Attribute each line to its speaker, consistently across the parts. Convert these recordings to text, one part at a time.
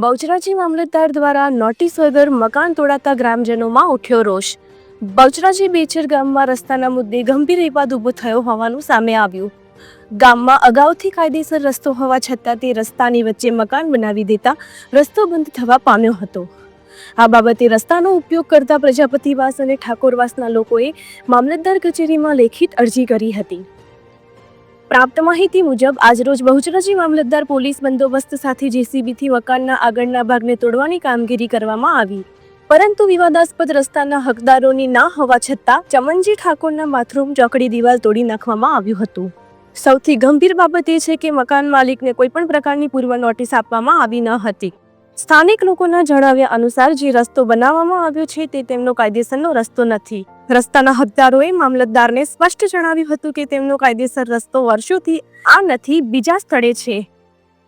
Speaker 1: બહુચરાજી મામલતદાર દ્વારા નોટિસ વગર મકાન તોડાતા ગ્રામજનોમાં ઉઠ્યો રોષ। બહુચરાજી બેચર ગામમાં રસ્તાના મુદ્દે ગંભીર વિવાદ ઊભો થયો હોવાનું સામે આવ્યું। ગામમાં અગાઉથી કાયદેસર રસ્તો હોવા છતાં તે રસ્તાની વચ્ચે મકાન બનાવી દેતા રસ્તો બંધ થવા પામ્યો હતો। આ બાબતે રસ્તાનો ઉપયોગ કરતા પ્રજાપતિવાસ અને ઠાકોરવાસના લોકોએ મામલતદાર કચેરીમાં લેખિત અરજી કરી હતી। प्राप्त माहिती मुजब આજરોજ બહુચરાજી મામલતદાર પોલીસ બંદોબસ્ત સાથે જેસીબીથી મકાનના આગળના ભાગને તોડવાની કામગીરી કરવામાં આવી, પરંતુ વિવાદાસ્પદ રસ્તાના હકદારોની ના હોવા છતાં ચમનજી ઠાકોરના બાથરૂમ ચોકડી દિવાલ તોડી નાખવામાં આવ્યું હતું। સૌથી ગંભીર બાબત એ છે કે મકાન માલિકને કોઈ પણ પ્રકારની પૂર્વ નોટિસ આપવામાં આવી ન હતી। સ્થાનિક લોકોના જણાવ્યા અનુસાર જે રસ્તો બનાવવામાં આવ્યો છે તે તેમનો કાયદેસરનો રસ્તો નથી। રસ્તાના હકદારોએ મામલતદારને સ્પષ્ટ જણાવ્યું હતું કે તેમનો કાયદેસર રસ્તો વર્ષોથી આ નથી, બીજા સ્થળે છે।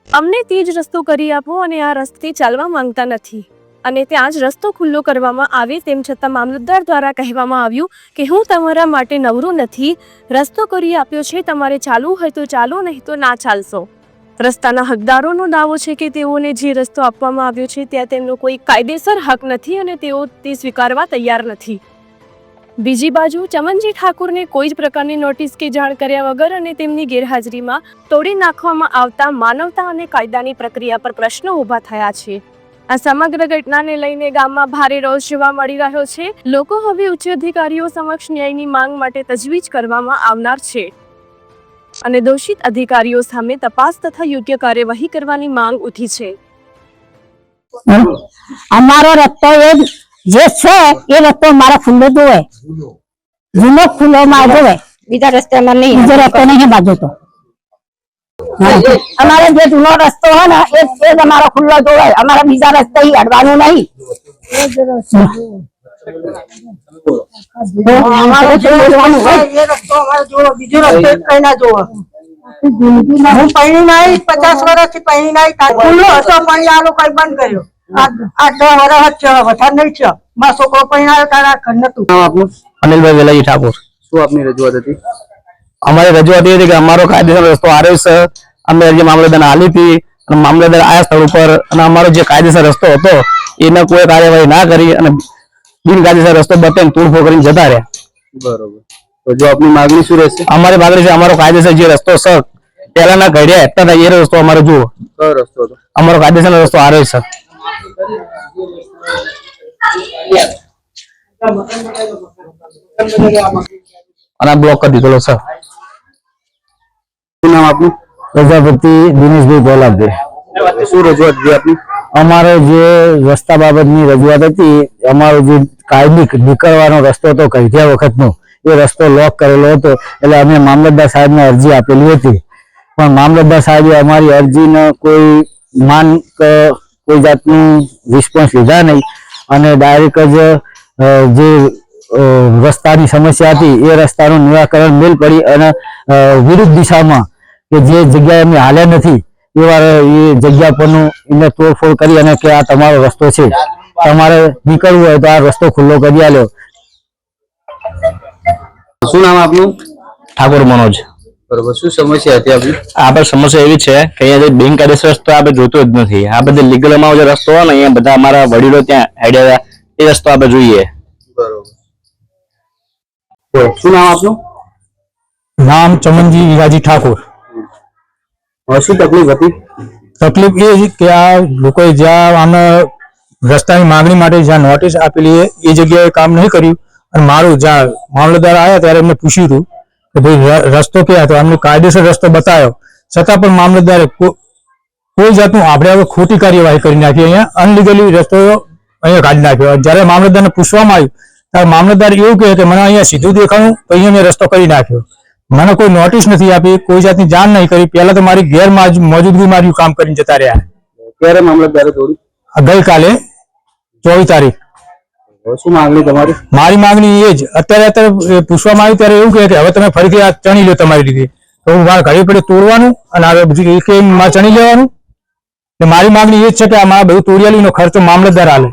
Speaker 1: અમને તે જ રસ્તો કરી આપો અને આ રસ્તે ચાલવા માંગતા નથી અને ત્યાં જ રસ્તો ખુલ્લો કરવામાં આવે। તેમ છતાં મામલતદાર દ્વારા કહેવામાં આવ્યું કે હું તમારા માટે નવરું નથી, રસ્તો કરી આપ્યો છે, તમારે ચાલવું હોય તો ચાલો, નહીં તો ના ચાલશો। રસ્તાના હકદારોનો દાવો છે કે તેઓને જે રસ્તો આપવામાં આવ્યો છે ત્યાં તેમનો કોઈ કાયદેસર હક નથી અને તેઓ તે સ્વીકારવા તૈયાર નથી। બીજી બાજુ ચમનજી ઠાકોરને કોઈ જ પ્રકારની નોટિસ કે જાણ કર્યા વગર અને તેમની ગેરહાજરીમાં તોડી નાખવામાં આવતા માનવતા અને કાયદાની પ્રક્રિયા પર પ્રશ્નો ઊભા થયા છે। આ સમગ્ર ઘટનાને લઈને ગામમાં ભારે રોષ જોવા મળી રહ્યો છે। લોકો હવે ઉચ્ચ અધિકારીઓ સમક્ષ ન્યાયની માંગ માટે તજવીજ કરવામાં આવનાર છે અને દોષિત અધિકારીઓ સામે તપાસ તથા યોગ્ય કાર્યવાહી કરવાની માંગ ઉઠી છે।
Speaker 2: અમારો રસ્તો જે છે એ રસ્તો મારા ખુલ્લો જોવે, જૂનો ખુલ્લો માં જોવે, બીજા રસ્તે માં નહીં, બીજો રસ્તો નહીં બાજુ તો અમારે જે જૂનો રસ્તો હોય ને એ જ અમારો ખુલ્લો જોવે, અમારા બીજા રસ્તે અડવાનું નહીં।
Speaker 3: હું પૈણી નહીં, 50 વર્ષથી પૈણી નહીં, ખુલ્લો હતો પણ આ લોકો બંધ કર્યો। આ 10 વર્ષ છે, વધારે નહીં છે। મારો છોકરો પૈણાયો તારા ઘર નતું।
Speaker 4: અનિલભાઈ વેલાજી ઠાકોર।
Speaker 5: શું આપની રજૂઆત હતી?
Speaker 4: અમારી રજૂઆત એ હતી કે અમારો કાયદેસર રસ્તો આર્યો છે, અમે અરજી મામલતદારને આલી હતી અને મામલતદાર આયા સ્થળ ઉપર અને અમારો જે કાયદેસર રસ્તો હતો એને કોઈ કાર્યવાહી ના કરી અને બિનકાયદેસર રસ્તો બતાવીને તોડફોડ કરીને જતા રહ્યા।
Speaker 5: બરોબર, તો જો આપની માંગણી શું રહેશે?
Speaker 4: અમારી માંગણી છે અમારો કાયદેસર જે રસ્તો છે પહેલાના ઘડિયા હેઠળ એ રસ્તો અમારો જુઓ।
Speaker 5: કયો રસ્તો હતો?
Speaker 4: અમારો કાયદેસર રસ્તો આર્યો છે। અને બ્લોક કરી દીધેલો છે।
Speaker 5: શું નામ આપનું?
Speaker 6: પ્રજાપતિ દિનેશભાઈ ગોલાબભાઈ।
Speaker 5: શું રજૂઆત હતી આપની?
Speaker 6: અમારો જે રસ્તા બાબતની રજૂઆત હતી, અમારો જે કાયમી નીકળવાનો રસ્તો હતો કઢિયા વખતનો, એ રસ્તો લોક કરેલો હતો એટલે અમે મામલતદાર સાહેબને અરજી આપેલી હતી, પણ મામલતદાર સાહેબે અમારી અરજીનો કોઈ કોઈ જાતનું રિસ્પોન્સ લીધા નહીં અને ડાયરેક્ટ જ જે રસ્તાની સમસ્યા હતી એ રસ્તાનું નિરાકરણ મેલ પડી અને વિરુદ્ધ દિશામાં કે જે જગ્યાએ અમે હાલ્યા નથી એવા એ જગ્યા પરનું એને તોડફોડ કરી અને કે આ તમારો રસ્તો છે, તમારે નીકળવું હોય તો આ રસ્તો ખુલ્લો કરી આલ્યો।
Speaker 5: શું નામ આપનું?
Speaker 4: ઠાકોર મનોજ।
Speaker 5: બરોબર, શું સમસ્યા હતી આપની?
Speaker 4: આપણે સમસ્યા એવી છે કે અહીંયા જે બિનકાયદેસર રસ્તો આપણે જોતો જ નથી। આ બધે લીગલમાં જે રસ્તો હોય ને અહીંયા બધા અમારા વડીલો ત્યાં હેડ્યા એ રસ્તો આપણે જોઈએ।
Speaker 5: બરોબર, શું નામ આપનું?
Speaker 6: નામ ચમનજી વિરાજી ઠાકોર।
Speaker 5: શું તકલીફ હતી?
Speaker 6: તકલીફ એ કે આ લોકોએ જ્યાં આને રસ્તાની માંગણી માટે જ્યાં નોટિસ આપેલી એ જગ્યાએ કામ નહીં કર્યું અને મારું જ્યાં મામલતદાર આવ્યા ત્યારે એમને પૂછ્યું હતું કે ભાઈ રસ્તો ક્યાં હતો, અમને કાયદેસર રસ્તો બતાવ્યો છતાં પણ મામલતદારે કોઈ જાતનું આપણે હવે ખોટી કાર્યવાહી કરી નાખી, અહીંયા અનલીગલી રસ્તો અહીંયા કાઢી નાખ્યો। જયારે મામલતદારને પૂછવામાં આવ્યું ત્યારે મામલતદાર એવું કહે કે મને અહીંયા સીધું દેખાણું તો અહીંયા મેં રસ્તો કરી નાખ્યો, મને કોઈ નોટિસ નથી આપી, કોઈ જાતની જાણ નહીં કરી, પહેલા તો મારી ગેર મોજૂદગી માર્યું કામ કરીને જતા રહ્યા।
Speaker 5: ક્યારે મામલતદારે તોડી?
Speaker 6: ગઈકાલે 24 તારીખ।
Speaker 5: શું માંગણી તમારી?
Speaker 6: મારી માંગણી એ જ અત્યારે પૂછવામાં આવ્યું ત્યારે એવું કહે કે હવે તમે ફરીથી આ ચણી લો તમારી રીતે, તો મારા ઘરે પડે તોડવાનું અને આ બધું ચણી લેવાનું। મારી માંગણી એ જ છે કે આ બધું તોડિયાલીનો ખર્ચો મામલતદાર આલે।